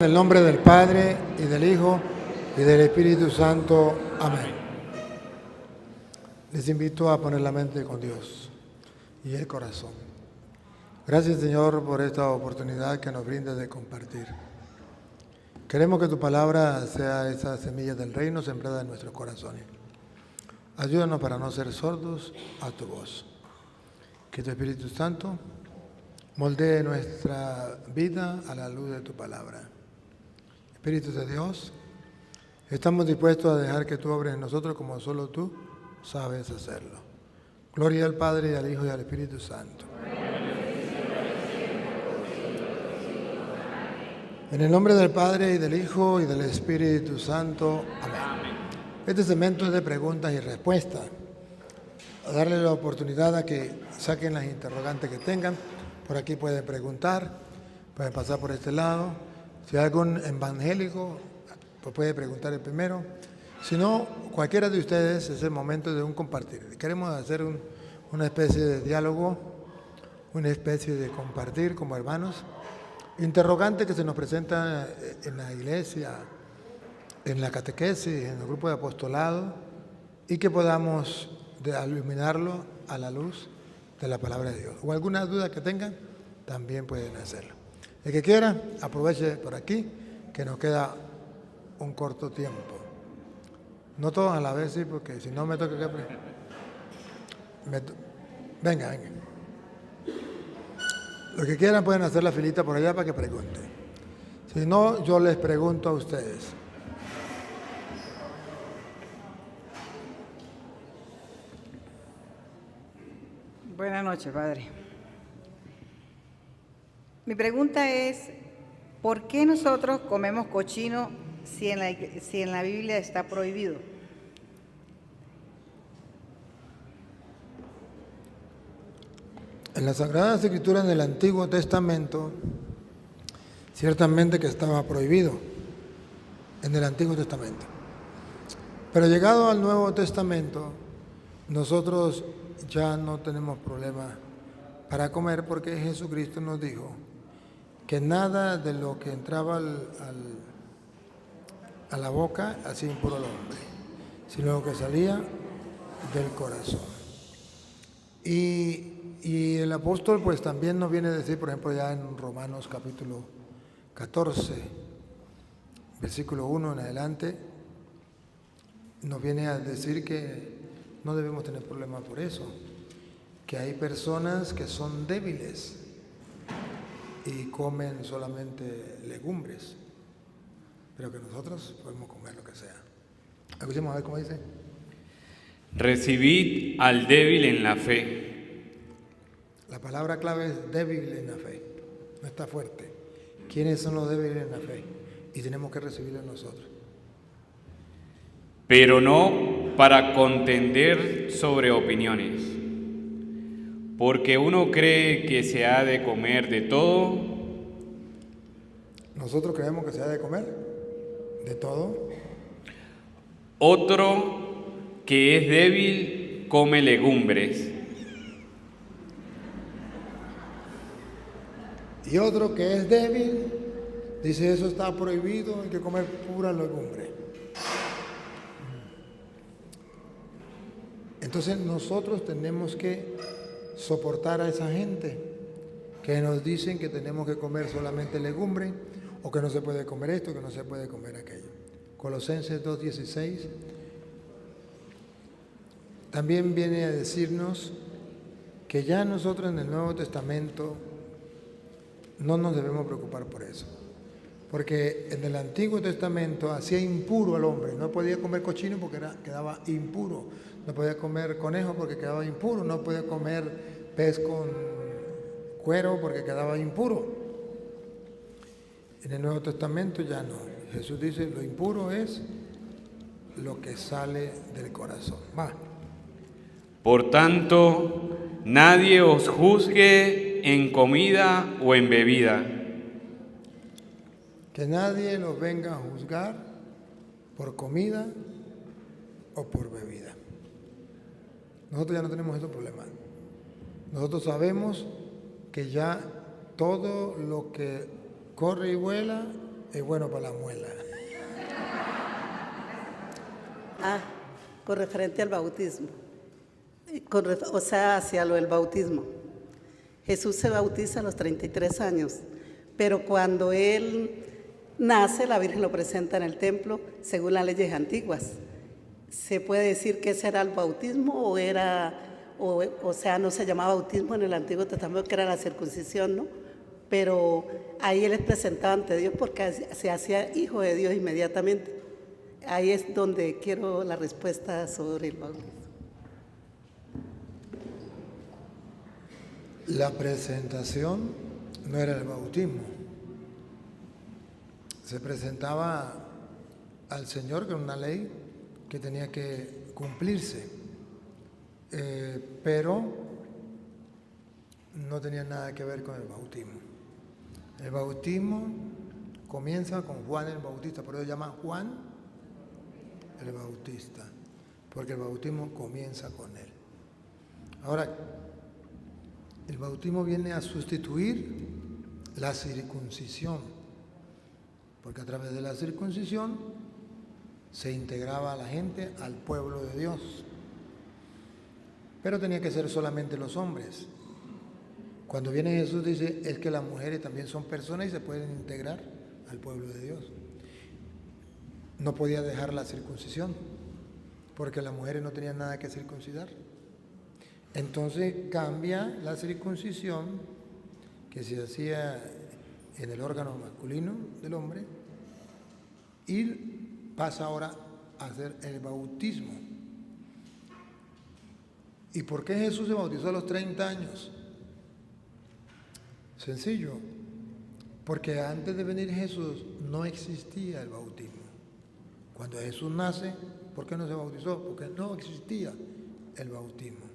En el nombre del Padre, y del Hijo, y del Espíritu Santo. Amén. Les invito a poner la mente con Dios y el corazón. Gracias, Señor, por esta oportunidad que nos brinda de compartir. Queremos que tu palabra sea esa semilla del reino sembrada en nuestros corazones. Ayúdanos para no ser sordos a tu voz. Que tu Espíritu Santo moldee nuestra vida a la luz de tu palabra. Espíritu de Dios, estamos dispuestos a dejar que tú obres en nosotros como solo tú sabes hacerlo. Gloria al Padre, y al Hijo, y al Espíritu Santo. En el nombre del Padre, y del Hijo, y del Espíritu Santo. Amén. Este segmento es de preguntas y respuestas. A darle la oportunidad a que saquen las interrogantes que tengan. Por aquí pueden preguntar, pueden pasar por este lado. Si hay algún evangélico, pues puede preguntar el primero. Si no, cualquiera de ustedes, es el momento de un compartir. Queremos hacer una especie de diálogo, una especie de compartir como hermanos. Interrogante que se nos presenta en la iglesia, en la catequesis, en el grupo de apostolado, y que podamos iluminarlo a la luz de la palabra de Dios. O alguna duda que tengan, también pueden hacerlo. El que quiera, aproveche por aquí, que nos queda un corto tiempo. No todos a la vez, sí, porque si no me toca que... Venga. Los que quieran pueden hacer la filita por allá para que pregunten. Si no, yo les pregunto a ustedes. Buenas noches, Padre. Mi pregunta es, ¿por qué nosotros comemos cochino si en la Biblia está prohibido? En las Sagradas Escrituras del Antiguo Testamento, ciertamente que estaba prohibido en el Antiguo Testamento. Pero llegado al Nuevo Testamento, nosotros ya no tenemos problema para comer porque Jesucristo nos dijo que nada de lo que entraba a la boca hacía impuro al hombre, sino lo que salía del corazón. Y el apóstol pues también nos viene a decir, por ejemplo, ya en Romanos capítulo 14, versículo 1 en adelante, nos viene a decir que no debemos tener problema por eso, que hay personas que son débiles y comen solamente legumbres, pero que nosotros podemos comer lo que sea. Escuchemos a ver cómo dice. Recibid al débil en la fe. La palabra clave es débil en la fe, no está fuerte. ¿Quiénes son los débiles en la fe? Y tenemos que recibirlo nosotros. Pero no para contender sobre opiniones. Porque uno cree que se ha de comer de todo. Nosotros creemos que se ha de comer de todo. Otro que es débil come legumbres. Y otro que es débil dice eso está prohibido, hay que comer pura legumbre. Entonces nosotros tenemos que soportar a esa gente que nos dicen que tenemos que comer solamente legumbre o que no se puede comer esto, que no se puede comer aquello. Colosenses 2:16 también viene a decirnos que ya nosotros en el Nuevo Testamento no nos debemos preocupar por eso, porque en el Antiguo Testamento hacía impuro al hombre, no podía comer cochino porque quedaba impuro, no podía comer conejo porque quedaba impuro, no podía comer pez con cuero porque quedaba impuro. En el Nuevo Testamento ya no. Jesús dice, lo impuro es lo que sale del corazón. Va. Por tanto, nadie os juzgue en comida o en bebida. Que nadie nos venga a juzgar por comida o por bebida. Nosotros ya no tenemos esos problemas. Nosotros sabemos que ya todo lo que corre y vuela es bueno para la muela. Con referente al bautismo, o sea, hacia lo del bautismo. Jesús se bautiza a los 33 años, pero cuando Él nace, la Virgen lo presenta en el templo según las leyes antiguas. ¿Se puede decir que ese era el bautismo o sea, no se llamaba bautismo en el Antiguo Testamento, que era la circuncisión, ¿no? Pero ahí Él es presentado ante Dios porque se hacía hijo de Dios inmediatamente. Ahí es donde quiero la respuesta sobre el bautismo. La presentación no era el bautismo. Se presentaba al Señor con una ley que tenía que cumplirse, pero no tenía nada que ver con el bautismo. El bautismo comienza con Juan el Bautista, por eso se llama Juan el Bautista, porque el bautismo comienza con él. Ahora, el bautismo viene a sustituir la circuncisión, porque a través de la circuncisión se integraba a la gente al pueblo de Dios. Pero tenía que ser solamente los hombres. Cuando viene Jesús dice, es que las mujeres también son personas y se pueden integrar al pueblo de Dios. No podía dejar la circuncisión, porque las mujeres no tenían nada que circuncidar. Entonces cambia la circuncisión que se hacía en el órgano masculino del hombre y pasa ahora a hacer el bautismo. ¿Y por qué Jesús se bautizó a los 30 años? Sencillo, porque antes de venir Jesús no existía el bautismo. Cuando Jesús nace, ¿por qué no se bautizó? Porque no existía el bautismo.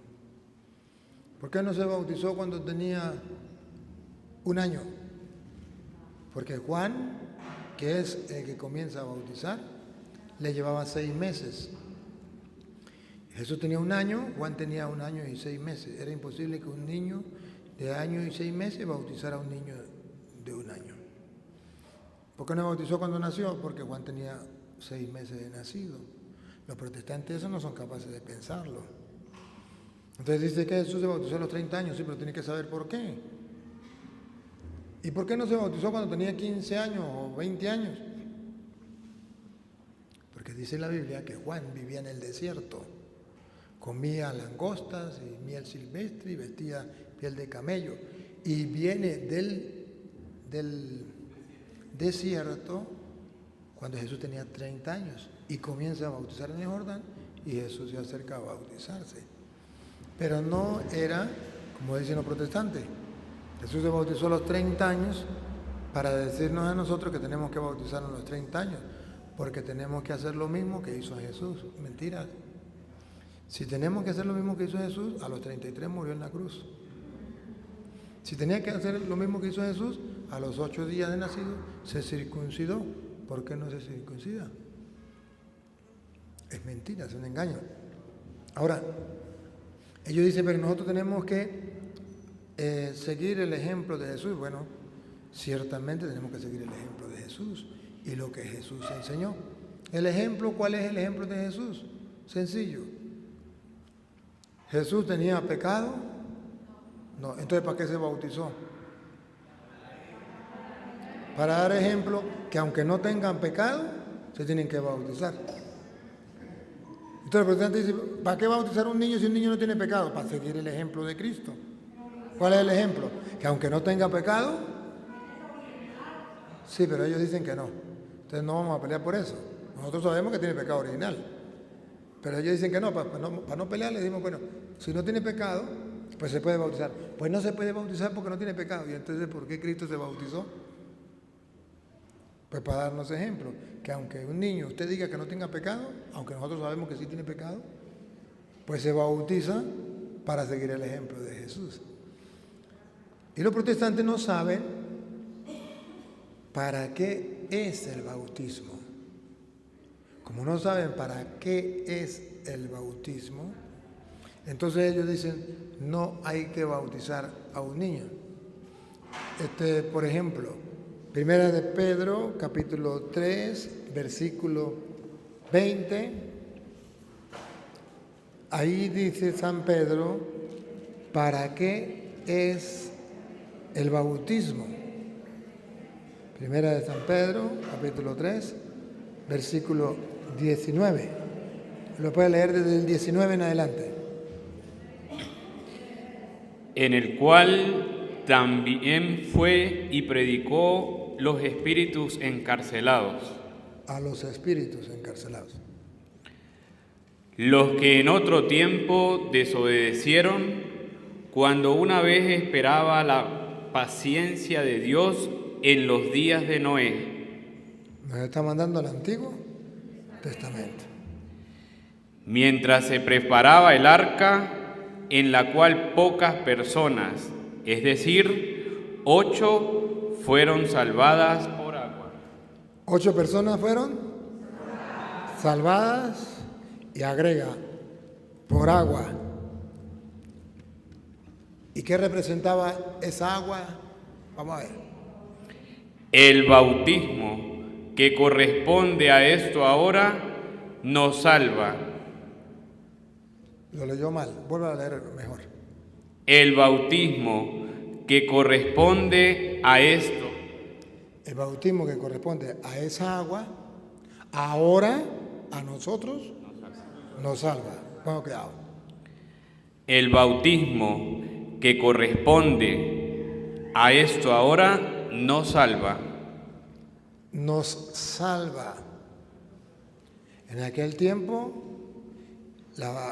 ¿Por qué no se bautizó cuando tenía 1 año? Porque Juan, que es el que comienza a bautizar, le llevaba 6 meses. Jesús tenía 1 año, Juan tenía 1 año y 6 meses. Era imposible que un niño de año y 6 meses bautizara a un niño de 1 año. ¿Por qué no bautizó cuando nació? Porque Juan tenía 6 meses de nacido. Los protestantes eso no son capaces de pensarlo. Entonces dice que Jesús se bautizó a los 30 años, sí, pero tiene que saber por qué. ¿Y por qué no se bautizó cuando tenía 15 años o 20 años? Porque dice la Biblia que Juan vivía en el desierto, comía langostas y miel silvestre y vestía piel de camello. Y viene del desierto cuando Jesús tenía 30 años y comienza a bautizar en el Jordán y Jesús se acerca a bautizarse. Pero no era, como dicen los protestantes, Jesús se bautizó a los 30 años para decirnos a nosotros que tenemos que bautizarnos a los 30 años, porque tenemos que hacer lo mismo que hizo Jesús. Mentira. Si tenemos que hacer lo mismo que hizo Jesús, a los 33 murió en la cruz. Si tenía que hacer lo mismo que hizo Jesús, a los 8 días de nacido se circuncidó. ¿Por qué no se circuncida? Es mentira, es un engaño. Ahora, ellos dicen, pero nosotros tenemos que seguir el ejemplo de Jesús. Bueno, ciertamente tenemos que seguir el ejemplo de Jesús y lo que Jesús enseñó. El ejemplo, ¿cuál es el ejemplo de Jesús? Sencillo. ¿Jesús tenía pecado? No, entonces ¿para qué se bautizó? Para dar ejemplo que aunque no tengan pecado, se tienen que bautizar. Entonces el protestante dice, ¿para qué bautizar a un niño si un niño no tiene pecado? Para seguir el ejemplo de Cristo. ¿Cuál es el ejemplo? Que aunque no tenga pecado, sí, pero ellos dicen que no. Entonces no vamos a pelear por eso. Nosotros sabemos que tiene pecado original. Pero ellos dicen que no, para no pelear le decimos, bueno, si no tiene pecado, pues se puede bautizar. Pues no se puede bautizar porque no tiene pecado. Y entonces, ¿por qué Cristo se bautizó? Pues para darnos ejemplo, que aunque un niño usted diga que no tenga pecado, aunque nosotros sabemos que sí tiene pecado, pues se bautiza para seguir el ejemplo de Jesús. Y los protestantes no saben para qué es el bautismo. Como no saben para qué es el bautismo, entonces ellos dicen, no hay que bautizar a un niño. Por ejemplo, Primera de Pedro, capítulo 3, versículo 20. Ahí dice San Pedro, ¿para qué es el bautismo? Primera de San Pedro, capítulo 3, versículo 19. Lo puede leer desde el 19 en adelante. En el cual también fue y predicó los espíritus encarcelados, A los espíritus encarcelados, los que en otro tiempo desobedecieron, cuando una vez esperaba la paciencia de Dios en los días de Noé, nos está mandando al Antiguo Testamento. mientras se preparaba el arca, en la cual pocas personas, es decir, 8, fueron salvadas por agua. 8 personas fueron salvadas y agrega, por agua. ¿Y qué representaba esa agua? Vamos a ver. El bautismo que corresponde a esto ahora nos salva. Lo leyó mal, vuelvo a leer mejor. El bautismo que corresponde a esto. El bautismo que corresponde a esa agua, ahora a nosotros nos salva. Pongo cuidado. El bautismo que corresponde a esto ahora nos salva. Nos salva. En aquel tiempo,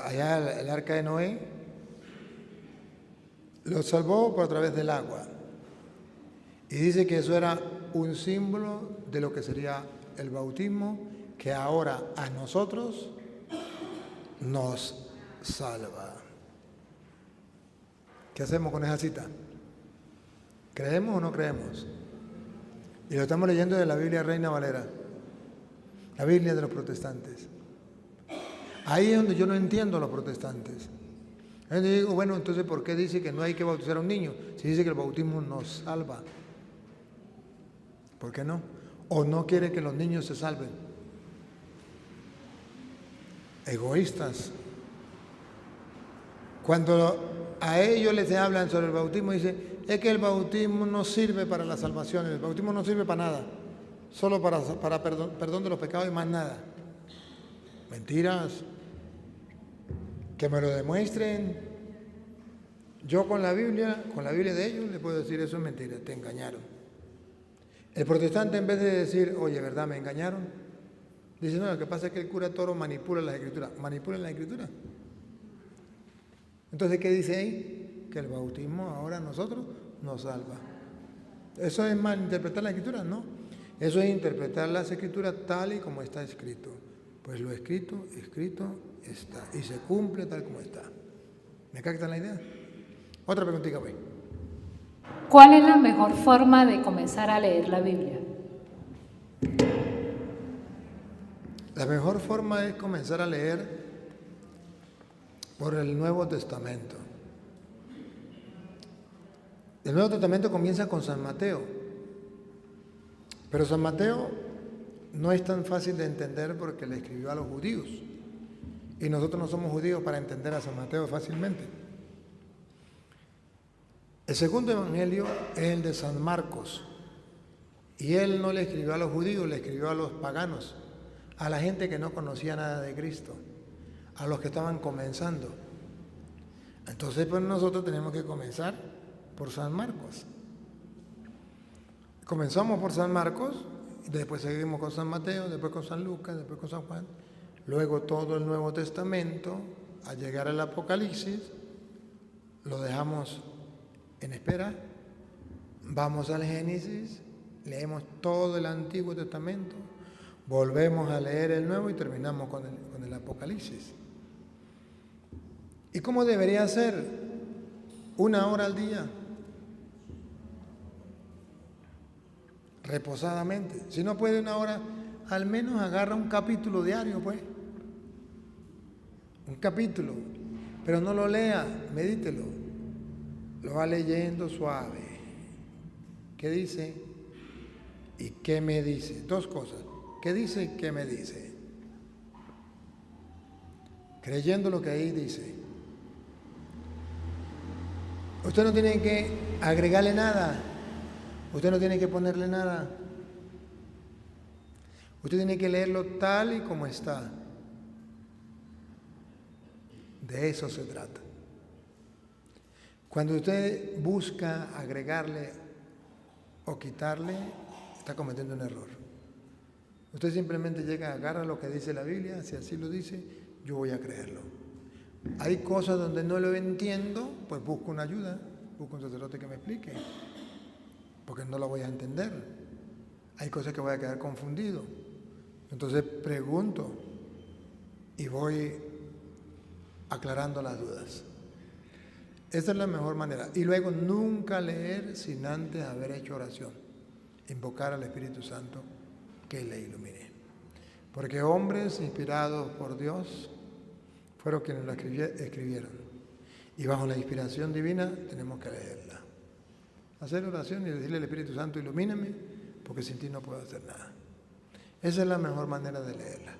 allá el arca de Noé lo salvó por a través del agua. Y dice que eso era un símbolo de lo que sería el bautismo, que ahora a nosotros nos salva. ¿Qué hacemos con esa cita? ¿Creemos o no creemos? Y lo estamos leyendo de la Biblia Reina Valera, la Biblia de los protestantes. Ahí es donde yo no entiendo a los protestantes. Ahí donde digo, bueno, entonces ¿por qué dice que no hay que bautizar a un niño? Si dice que el bautismo nos salva. ¿Por qué no? ¿O no quiere que los niños se salven? Egoístas. Cuando a ellos les hablan sobre el bautismo, dicen, es que el bautismo no sirve para la salvación, el bautismo no sirve para nada, solo para perdón de los pecados y más nada. Mentiras. Que me lo demuestren. Yo con la Biblia de ellos, les puedo decir, eso es mentira, te engañaron. El protestante, en vez de decir, oye, ¿verdad? Me engañaron, dice, no, lo que pasa es que el cura Toro manipula las escrituras. ¿Manipulan las escrituras? Entonces, ¿qué dice ahí? Que el bautismo ahora a nosotros nos salva. ¿Eso es malinterpretar la escritura? No. Eso es interpretar las escrituras tal y como está escrito. Pues lo escrito está. Y se cumple tal como está. ¿Me captan la idea? Otra preguntita, güey. ¿Cuál es la mejor forma de comenzar a leer la Biblia? La mejor forma es comenzar a leer por el Nuevo Testamento. El Nuevo Testamento comienza con San Mateo. Pero San Mateo no es tan fácil de entender porque le escribió a los judíos. Y nosotros no somos judíos para entender a San Mateo fácilmente. El segundo evangelio es el de San Marcos. Y él no le escribió a los judíos, le escribió a los paganos, a la gente que no conocía nada de Cristo, a los que estaban comenzando. Entonces, pues nosotros tenemos que comenzar por San Marcos. Comenzamos por San Marcos, después seguimos con San Mateo, después con San Lucas, después con San Juan, luego todo el Nuevo Testamento, al llegar al Apocalipsis, lo dejamos en espera, vamos al Génesis, leemos todo el Antiguo Testamento, volvemos a leer el Nuevo y terminamos con el Apocalipsis. ¿Y cómo debería ser? 1 hora al día, reposadamente. Si no puede 1 hora, al menos agarra un capítulo diario, pues. Un capítulo, pero no lo lea, medítelo. Lo va leyendo suave. ¿Qué dice? ¿Y qué me dice? Dos cosas. ¿Qué dice y qué me dice? Creyendo lo que ahí dice. Usted no tiene que agregarle nada. Usted no tiene que ponerle nada. Usted tiene que leerlo tal y como está. De eso se trata. Cuando usted busca agregarle o quitarle, está cometiendo un error. Usted simplemente llega, agarra lo que dice la Biblia, si así lo dice, yo voy a creerlo. Hay cosas donde no lo entiendo, pues busco una ayuda, busco un sacerdote que me explique, porque no lo voy a entender. Hay cosas que voy a quedar confundido. Entonces pregunto y voy aclarando las dudas. Esa es la mejor manera. Y luego nunca leer sin antes haber hecho oración. Invocar al Espíritu Santo que le ilumine. Porque hombres inspirados por Dios fueron quienes lo escribieron. Y bajo la inspiración divina tenemos que leerla. Hacer oración y decirle al Espíritu Santo, ilumíname, porque sin ti no puedo hacer nada. Esa es la mejor manera de leerla.